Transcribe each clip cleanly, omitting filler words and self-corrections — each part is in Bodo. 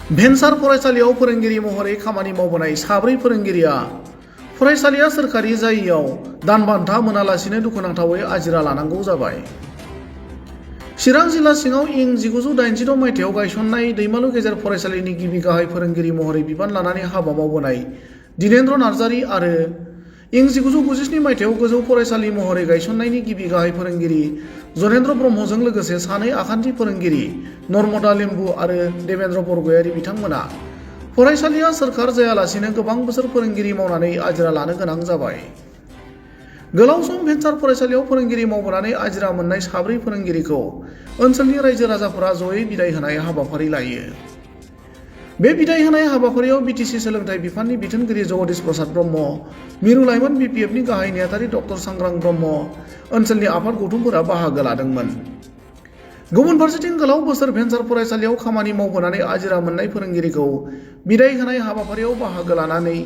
भेन्सार फरायसालियाव फोरोंगिरि महरै खामानि मावबोनाय साब्रै फोरोंगिरिया फरायसालिया सोरखारि जायैयाव दानबान्था मोनालासिनो दुखुनांथावै आजिरा लानांगौ जाबाय। चिरां जिल्ला सिङाव इं 1986 मायथाइयाव गायसननाय दैमालु गेजेर फरायसालिनि गिबि गाहाय फोरोंगिरि महरै बिबान लानानै हाबा मावबोनाय दिनेन्द्र नार्जारी आरो इं 1997 मायथाइयाव गोजौ फरायसालि महरै गायसननायनि गिबि गाहाय फोरोंगिरि जनेन्द्र ब्रह्मजों लोगोसे सानै आखान्थि फोरोंगिरि नर्मदा लिम्बु आरो देवेन्द्र बरगयारी बिथांमोना फरायसालिया सोरखार जायालासिनो गोबां बोसोर फोरोंगिरि मावनानै आजिरा लानो गोनां जाबाय। गोलाव सम भेन्सार फरायसालियाव फोरोंगिरि मावबोनानै आजिरा मोननाय साब्रै फोरोंगिरिखौ ओनसोलनि रायजो राजाफोरा जयै बिदाय होनाय हाबाफारि लायो। बे बिदाय होनाय हाबाफारियाव बिटिसि सोलोंथाइ बिफाननि बिथोनगिरि जगदीश प्रसाद ब्रह्म, मिरु लाइमोन बिपिएफनि गाहाय नेहाथारि डक्टर सांग्रां ब्रह्म, ओनसोलनि आफाद गौथुमफोरा बाहागो लादोंमोन। गुबुन फारसेथिं गोलाव बोसोर भेन्सार फरायसालियाव खामानि मावबोनानै आजिरा मोननाय फोरोंगिरिखौ बिदाय होनाय हाबाफारियाव बाहागो लानानै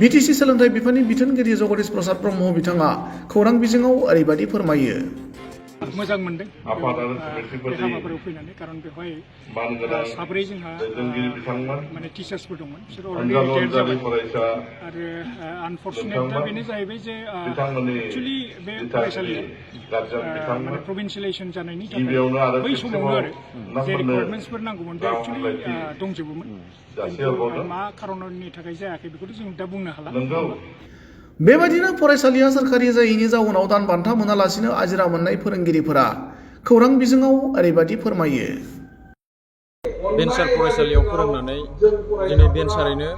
बिटिसि सोलोंथाइ बिफाननि बिथोनगिरि जगदीश प्रसाद ब्रह्म बिथाङा खौरां बिजोङाव ओरैबायदि फोरमायो। मोजां मोनदों बे हाबाफारियाव फैनानै, खारन बेवहाय साब्रै जोंहा माने टिचार्सफोर दंमोन, बिसोर अलरेडि रिटायार जाबाय आरो आनफर्चुनेटआ बेनो जाहैबाय जे एक्चुअलि बे फरायसालिया माने प्रभिन्सियेलाइजेसन जानायनि थाखाय बै समावनो आरो जे रिक्वायरमेन्ट्सफोर नांगौमोन बे एक्चुअलि दंजोबोमोन, खिन्थु मा खारननि थाखाय जायाखै बेखौथ' जों दा बुंनो हाला। बेबायदिनो फरायसालिया सोरखारि जायैनि जाउनाव दानबान्था मोनालासिनो आजिरा मोननाय फोरोंगिरिफोरा खौरां बिजोङाव ओरैबायदि फोरमायो। भेन्सार फरायसालियाव फोरोंनानै दिनै भेन्सारैनो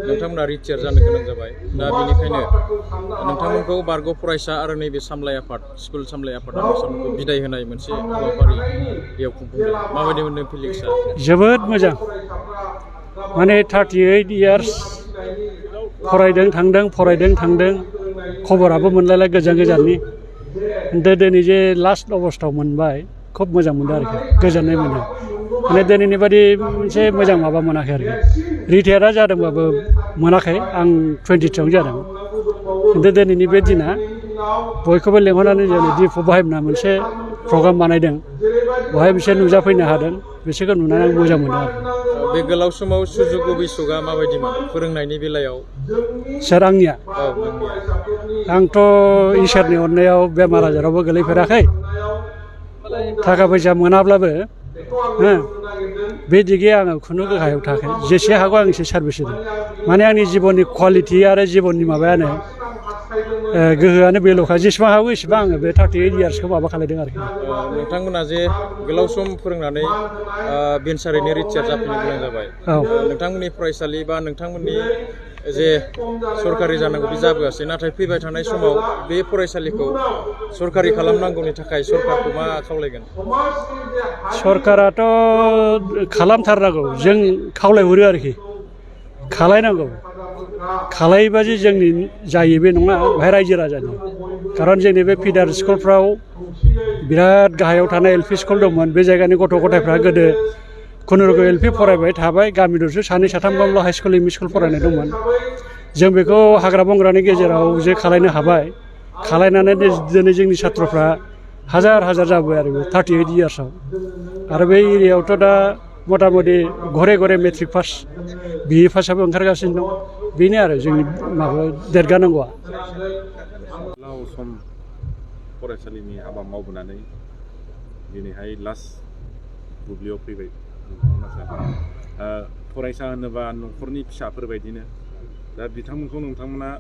नोंथांमोना रिटायार जानो गोनां जाबाय। दा बेनिखायनो नोंथांमोनखौ बारग' फरायसा आरो नैबे सामलाय आफाद, स्कुल सामलाय आफादा नोंसोरखौ बिदाय होनाय मोनसे हाबाफारि बेयाव खुंफुंदों। माबायदि मोनदों फिलिंसआ? जोबोद मोजां। माने 38 इयार्स फरायदों थांदों खबराबो मोनलायलाय गोजान गोजाननि, दिनै जे लास्ट अबस्थायाव मोनबाय खोब मोजां मोनदों आरोखि, गोजोननाय मोनो। माने दिनैनि बादि मोनसे मोजां माबा मोनाखै आरोखि। रिटायारा जादोंबाबो मोनाखै, आं 22 जादों, खिन्थु दिनैनि बे दिना बयखौबो लेंहरनानै जोंनि डिपु बाहायना मोनसे प्रग्राम बानायदों, बहाय बिसोर नुजाफैनो हादों, बिसोरखौ नुनानै आं मोजां मोनो आरो। बे गोलाव समाव सुजुग अभिसकआ माबायदिमोन फोरोंनायनि बेलायाव? सोर आंनिया? आंथ' इसोरनि अननायाव बेमार आजारावबो गोलैफेराखै, थाखा फैसा मोनाब्लाबो बे दिगे आङो खुनु गाहायाव थायाखै। जेसे हागौ आं एसे सार्भिस होदों। माने आंनि जिबननि क्वालिटि आरो जिबननि माबायानो गोहोआनो बेल'खा, जेसेबां हागौ एसेबां आङो बे 38 इयार्सखौ माबा खालायदों आरोखि। नोंथांमोना जे गोलाव सम फोरोंनानै भेन्सारैनो रिटायार जाफैनो गोनां जाबाय, नोंथांमोननि फरायसालि बा नोंथांमोननि जे सरकारि जानांगौ बे जाबोआसै, नाथाय फैबाय थानाय समाव बे फरायसालिखौ सरकारि खालामनांगौनि थाखाय सरकारखौ मा खावलायगोन? सरकाराथ' खालामथारनांगौ, जों खावलायहरो आरोखि, खालायनांगौ। खालायोबा जे जोंनि जायो बे नङा, बेहाय रायजो राजानि। खारन जोंनि बे फिडार स्कुलफ्राव बिराद गाहायाव थानाय एलपि स्कुल दंमोन, बे जायगानि गथ' गथायफ्रा गोदो खुनुरुखुम एलपि फरायबाय थाबाय, गामि दरसे सानै साथामल' high school M E school फरायनाय दंमोन। जों बेखौ हाग्रा बंग्रानि गेजेराव जे खालायनो हाबाय, खालायनानै दिनै जोंनि सात्रफ्रा हाजार हाजार जाबाय आरो 38 इयार्सआव। आरो बे एरियायावथ' दा मथा मथि घरे घरे मेट्रिक पास, बिए पासआबो ओंखारगासिनो दं। बेनो आरो जोंनि माबा देरगानांगौआ। गोलाव सम फरायसालिनि हाबा मावबोनानै दिनैहाय लास्ट बुब्लियाव फैबाय। फरायसा होनोबा न'खरनि फिसाफोर बायदिनो, दा बिथांमोनखौ नोंथांमोना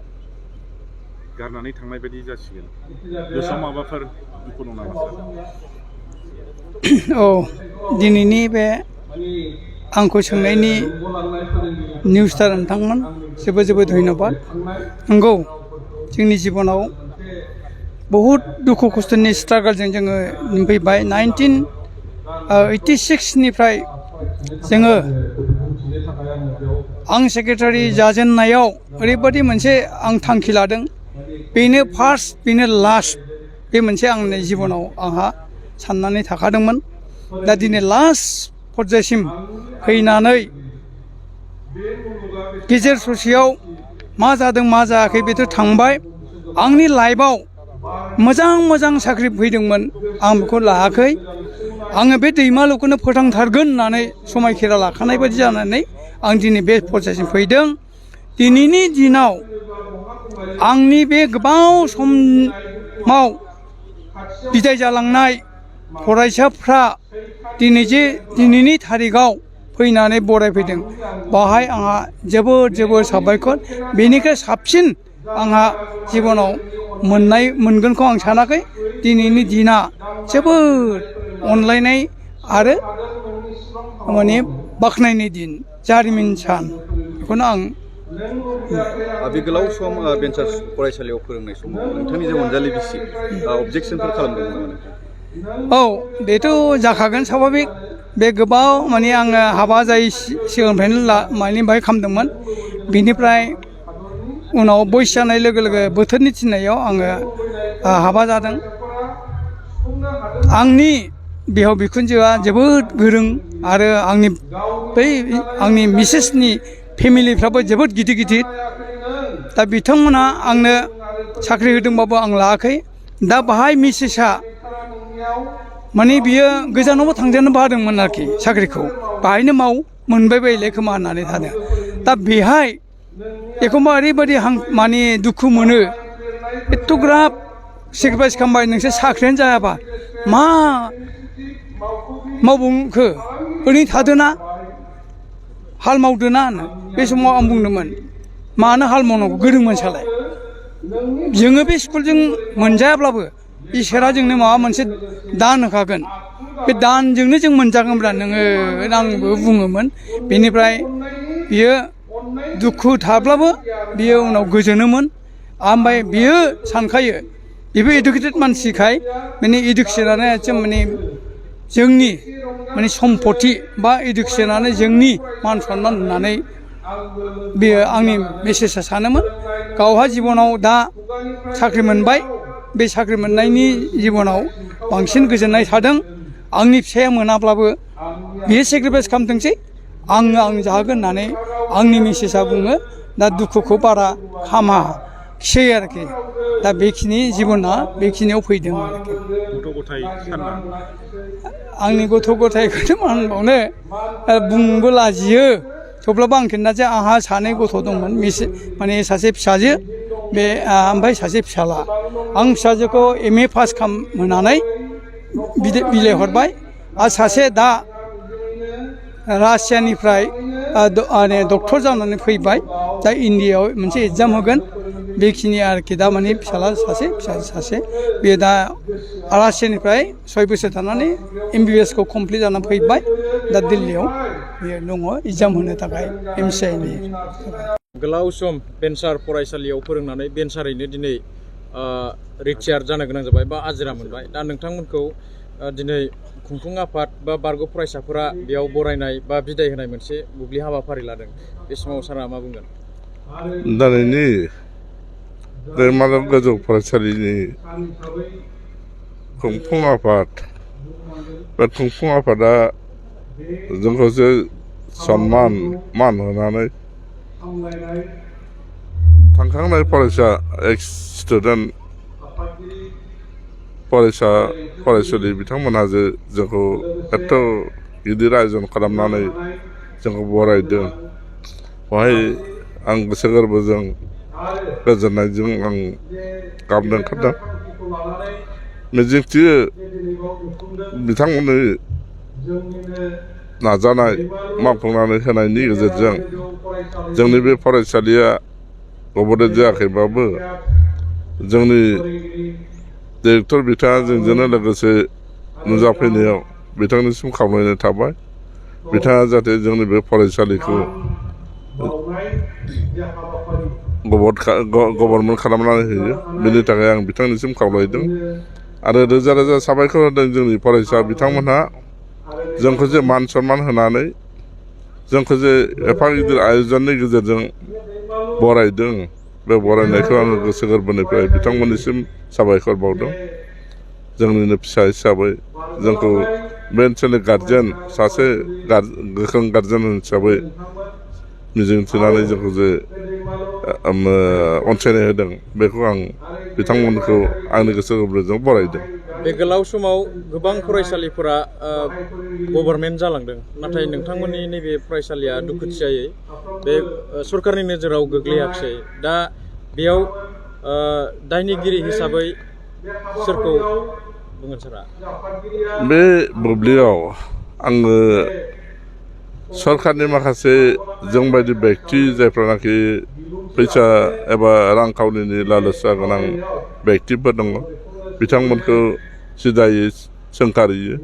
गारनानै थांनाय बायदि जासिगोन। गोसोआव माबाफोर दुखु दं नामा? औ, दिनैनि बे आंखौ सोंनायनि निउसटार नोंथांमोन जोबोद जोबोद धन्यबाद। नंगौ, जोंनि जिबनाव बहुद दुखु खस्थ'नि स्ट्रागोलजों जोङो फैबाय। 1986 निफ्राय जोङो आं सेक्रेटारि जाजेननायाव ओरैबायदि मोनसे आं थांखि लादों, बेनो फार्स्ट बेनो लास्ट, बे मोनसे आंनि जिबनाव आंहा साननानै थाखादोंमोन। दा दिनै लास्ट पर्जायसिम फैनानै गेजेर ससेयाव मा जादों मा जायाखै बेथ' थांबाय। आंनि लाइफआव मोजां मोजां साख्रि फैदोंमोन, आं बेखौ लायाखै। आङो बे दैमालुखौनो फोथांथारगोन होननानै समायखेरा लाखानाय बायदि जानानै आं दिनै बे पर्যাयसिम फैदों। दिनैनि दिनाव आंनि बे गोबाव समाव बिदाय जालांनाय फरायसाफ्रा दिनैनि थारिखआव फैनानै बरायफैदों, बाहाय आंहा जोबोद साबायखर। बेनिख्रुइ साबसिन आंहा जिबनाव मोनगोनखौ आं सानाखै। दिनैनि दिना जोबोद अनलायनाय आरो माने बाख्नायनाय दिन, जारिमिन सान, बेखौनो आं बे गोलाव सम भेन्सार फरायसालियाव फोरोंनाय समाव नोंथांनि जे अनजालि बिसि अबजेक्सनफोर खालामदोंमोन नामा नोंथां? औ, बेथ' जाखागोन स्वाभाबिक। बे गोबाव माने आङो हाबा जायै सिगांनिफ्रायनो माने बाहाय खालामदोंमोन। बिनिफ्राय उनाव बैसो जानाय लोगो लोगो बोथोरनि थिननायाव आङो हाबा जादों। आंनि बिहाव बिखुनजोआ जोबोद गोरों आरो आंनि मिसेसनि फेमिलिफ्राबो जोबोद गिदिर। दा बिथांमोना आंनो साख्रि होदोंबाबो आं लायाखै। दा बाहाय मिसेसआ माने बियो गोजानावबो थांजानो बादोंमोन आरोखि, साख्रिखौ बाहायनो मोनबाय बायलाय खोमा होननानै थादों। दा बेहाय एखमबा ओरैबायदि माने दुखु मोनो, एथ'ग्राब सेक्रिफाइस खालामबाय, नोंसोर साख्रियानो जायाबा मा मावबावखो, ओरैनो थादोना, हाल मावदोना होनो। बे समाव आं बुंदोंमोन, मानो हाल मावनांगौ, गोरोंमोन सालाय। जोङो बे स्कुलजों मोनजायाब्लाबो इसोरा जोंनो माबा मोनसे दान होखागोन, बे दानजोंनो जों मोनजागोनब्रा नोङो, आंबो बुङोमोन। बेनिफ्राय बियो दुखु थाब्लाबो बियो उनाव गोजोनोमोन। ओमफ्राय बियो सानखायो, बेबो इडुकेटेड मानसिखाय माने इडुकेसनानो माने जोंनि माने सम्पति बा इडुकेसनानो जोंनि मान सन्मान होननानै बेयो आंनि मिसेसआ सानोमोन। गावहा जिबनाव दा साख्रि मोनबाय, बे साख्रि मोननायनि जिबनाव बांसिन गोजोननाय थादों। आंनि फिसाया मोनाब्लाबो बियो सेक्रिफाइस खालामथोंसै, आं जाहोगोन होननानै आंनि मिसेसआ बुङो। दा दुखुखौ बारा खामाखिसै आरोखि। दा बेखिनि जिबना बेखिनियाव फैदों आरोखि। गथ' गथाय सानना आंनि गथ' गथायखौथ' मा होनबावनो, बुंनोबो लाजियो। थेवब्लाबो आं खिन्थासै, आंहा 2 गथ' दंमोन, माने सासे फिसाजो, बे ओमफ्राय सासे फिसाला। आं फिसाजोखौ MA पास खालामहोनानै बिलाइहरबाय, आरो सासे दा रासियानिफ्राय डक्टर जानानै फैबाय, दा इण्डियाआव मोनसे एग्जाम होगोन। बेखिनि आरोखि। दा माने फिसाला सासे, फिसाजो सासे। बे दा रासियानिफ्राय 6 बोसोर थानानै MBBS खौ कमप्लिट जानानै फैबाय। दा दिल्लीयाव बेयो दङ एग्जाम होनो थाखाय MCI नि। गोलाव सम भेन्सार फरायसालियाव फोरोंनानै भेन्सारैनो दिनै रिटायार जानो गोनां जाबाय बा आजिरा मोनबाय। दा नोंथांमोनखौ दिनै खुंफुं आफाद बा बारग' फरायसाफोरा बेयाव बरायनाय बा बिदाय होनाय मोनसे बुब्लि हाबाफारि लादों। बे समाव सारा मा बुंगोन? दिनैनि दैमालु गोजौ फरायसालिनि खुंफुं आफाद, बे खुंफुं आफादा जोंखौ जे मान होनानै थांखांनाय फरायसा एक्स स्टुडेन्ट फरायसुलि बिथांमोनहा जे जोंखौ एथ' गिदिर आयोजन खालामनानै जोंखौ बरायदों, बेवहाय आं गोसो गोरबोजों गोजोननायजों आं गाबनो ओंखारदों। मिजिंथियो बिथांमोननि नाजानाय मावफुंनानै होनायनि गेजेरजों जोंनि बे फरायसालिया गब'देट जायाखैबाबो जोंनि डिरेक्टर बिथाङा जोंजोंनो लोगोसे नुजाफैनायाव बिथांनिसिम खावलायनाय थाबाय। बिथाङा जाहाथे जोंनि बे फरायसालिखौ गभर्नमेन्ट खालामनानै होयो, बेनि थाखाय आं बिथांनिसिम खावलायदों। आरो रोजा रोजा साबायखर होदों जोंनि फरायसा बिथांमोनहा जोंखौ जे मान सन्मान होनानै जोंखौ जे एफा गिदिर आयोजननि गेजेरजों बरायदों। बे बरायनायखौ आङो गोसो गोरबोनिफ्राय बिथांमोननिसिम साबायखर बावदों। जोंनिनो फिसा हिसाबै जोंखौ बे ओनसोलनि गारजेन, सासे गोख्रों गारजेन हिसाबै मिजिंथिनानै जोंखौ जे अनसायनाय होदों, बेखौ आं बिथांमोनखौ आंनि गोसो गोरबोजों बरायदों। बे गोलाव समाव गोबां फरायसालिफोरा गभर्नमेन्ट जालांदों नाथाय नोंथांमोननि नैबे फरायसालिया दुखुथियायै बे सरकारनि नोजोराव गोग्लैयाखिसै दा बेयाव दायनिगिरि हिसाबै सोरखौ बुंगोन सारा बे बुब्लियाव आङो सरकारनि माखासे जोंबायदि बेक्ति जायफ्रानाखि फैसा एबा रांखावरिनि लालसा गोनां बेक्तिफोर दङ बिथांमोनखौ सिदायै सोंखारियो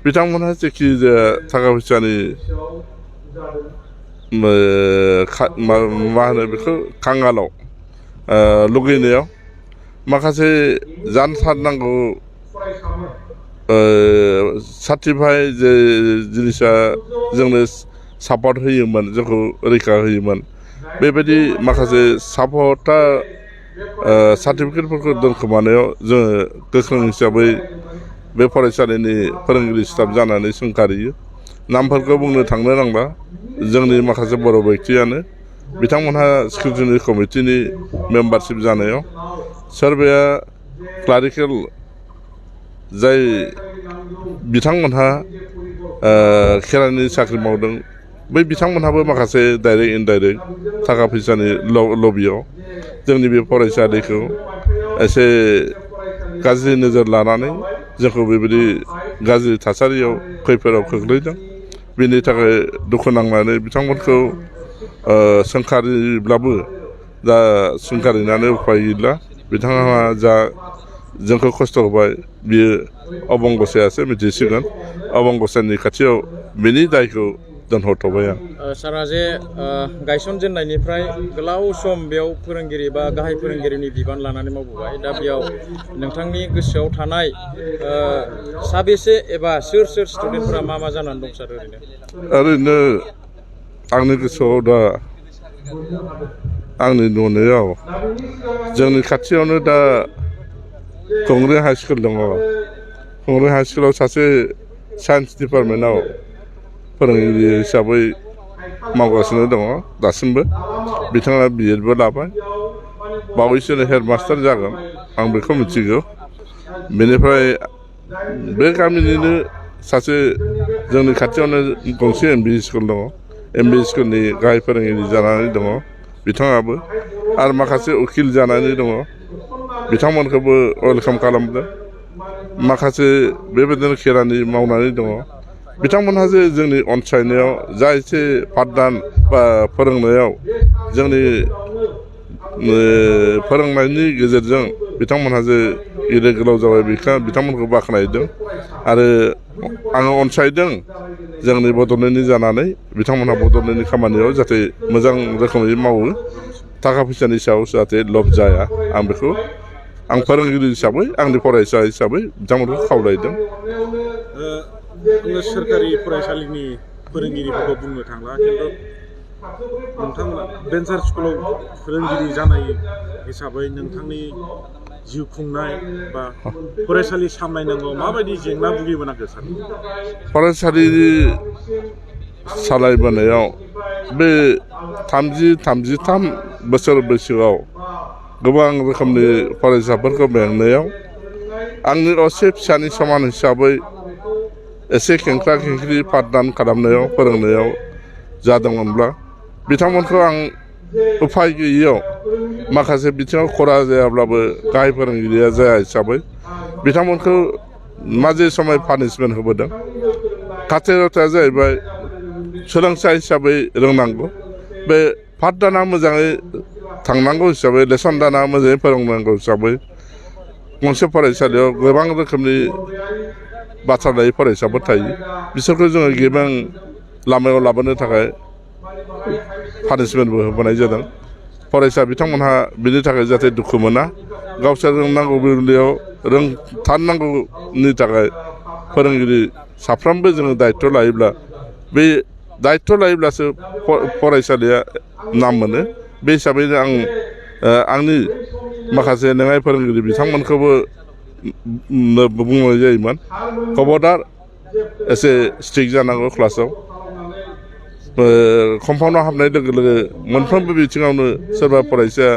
बिथांमोनहा जेखि जाया थाखा फैसानि मा होनो बेखौ खांगालाव लुगैनायाव माखासे जानथारनांगौ सार्टिफाइ जे जिनिसा जोंनो सापर्ट होयोमोन जोंखौ रैखा होयोमोन बेबायदि माखासे सापर्टआ सार्टिफिकेटफोरखौ दोनखोमानायाव जोङो गोख्रों हिसाबै बे फरायसालिनि फोरोंगिरि स्टाफ जानानै सोंखारियो नामफोरखौ बुंनो थांनो नांला जोंनि माखासे बर' बेक्तियानो बिथांमोनहा स्क्रुटिनि कमिटिनि मेम्बारशिप जानायाव सोरबाया क्लारिकेल जाय बिथांमोनहा खेरानि साख्रि मावदों बै बिथांमोनहाबो माखासे डाइरेक्ट इनडाइरेक्ट थाखा फैसानि लबियाव जोंनि बे फरायसालिखौ एसे गाज्रि नोजोर लानानै जोंखौ बेबायदि गाज्रि थासारियाव खैफोदाव खोख्लैदों बेनि थाखाय दुखु नांनानै बिथांमोनखौ सोंखारिब्लाबो दा सोंखारिनानै उफाय गैला बिथांहा जा जोंखौ खस्थ' होबाय बियो अबंगसायासो मिथिसिगोन अबंगसानि खाथियाव बिनि दायखौ दोनहरथ'बाय आं सारा जे गायसनजेननायनिफ्राय गोलाव सम बेयाव फोरोंगिरि बा गाहाय फोरोंगिरिनि बिबान लानानै मावबोबाय दा बेयाव नोंथांनि गोसोआव थानाय साबेसे एबा सोर स्टुडेन्टफोरा मा जानानै दं सार ओरैनो आंनि गोसोआव दा आंनि नुनायाव जोंनि खाथियावनो दा गंग्रि हाइ स्कुल दङ गंग्रि हाइ स्कुलाव सासे साइन्स डिपार्टमेन्टआव फोरोंगिरि हिसाबै मावगासिनो दङ दासिमबो बिथाङा बिएडबो लाबाय बावैसोनो हेडमास्टार जागोन आं बेखौ मिथिगौ बेनिफ्राय बे गामिनिनो सासे जोंनि खाथियावनो गंसे एमभि स्कुल दङ एमभि स्कुलनि गाहाय फोरोंगिरि जानानै दङ बिथाङाबो आरो माखासे उकिल जानानै दङ बिथांमोनखौबो वेलकाम खालामदों माखासे बेबायदिनो खेरानि मावनानै दङ बिथांमोनहा जे जोंनि अनसायनायाव जा एसे पाठदान बा फोरोंनायाव जोंनि फोरोंनायनि गेजेरजों बिथांमोनहा जे गेदेर गोलाव जाबाय बिथांमोनखौ बाख्नायदों आरो आङो अनसायदों जोंनि बड'लेण्डनि जानानै बिथांमोनहा बड'लेण्डनि खामानियाव जाहाथे मोजां रोखोमै मावो थाखा फैसानि सायाव जाहाथे लब जाया आं बेखौ आं फोरोंगिरि हिसाबै आंनि फरायसा हिसाबै बिथांमोनखौ खावलायदों आङो सोरखारि फरायसालिनि फोरोंगिरिफोरखौ बुंनो थांला खिन्थु नोंथांमोना भेन्सार स्कुलाव फोरोंगिरि जानाय हिसाबै नोंथांनि जिउ खुंनाय बा फरायसालि सामलायनांगौ माबायदि जेंना भुगिबोनांगौ सार फरायसालि सालायबोनायाव बे 33 बोसोर बैसोआव गोबां रोखोमनि फरायसाफोरखौ बेंनायाव आंनि असे फिसानि समान हिसाबै एसे खेंख्रा खेंख्रि पाठदान खालामनायाव फोरोंनायाव जादोंमोनब्ला बिथांमोनखौ आं उफाय गैयैयाव माखासे बिथिङाव खरा जायाब्लाबो गाहाय फोरोंगिरिया जाया हिसाबै बिथांमोनखौ माजे समाय पानिशमेन्ट होबोदों खाथिरथाया जाहैबाय सोलोंसा हिसाबै रोंनांगौ बे पाठदाना मोजाङै थांनांगौ हिसाबै लेसन दाना मोजाङै फोरोंनांगौ हिसाबै गंसे फरायसालियाव गोबां रोखोमनि बाथ्रा लायै फरायसाफोर थायो बिसोरखौ जोङो गेबें लामायाव लाबोनो थाखाय पानिशमेन्टबो होबोनाय जादों फरायसा बिथांमोनहा बिनि थाखाय जाहाथे दुखु मोना गावसोर रोंनांगौ बेलायाव रोंथारनांगौनि थाखाय फोरोंगिरि साफ्रोमबो जोङो दायित्व लायोब्ला बे दायित्व लायोब्लासो फरायसालिया नाम मोनो बे हिसाबैनो आं आंनि माखासे लेङाइ फोरोंगिरि बिथांमोनखौबो बुंनाय जायोमोन खबरदार एसे स्ट्रिक्ट जानांगौ क्लासाव कम्पाउन्डआव हाबनाय लोगो लोगो मोनफ्रोमबो बिथिङावनो सोरबा फरायसाया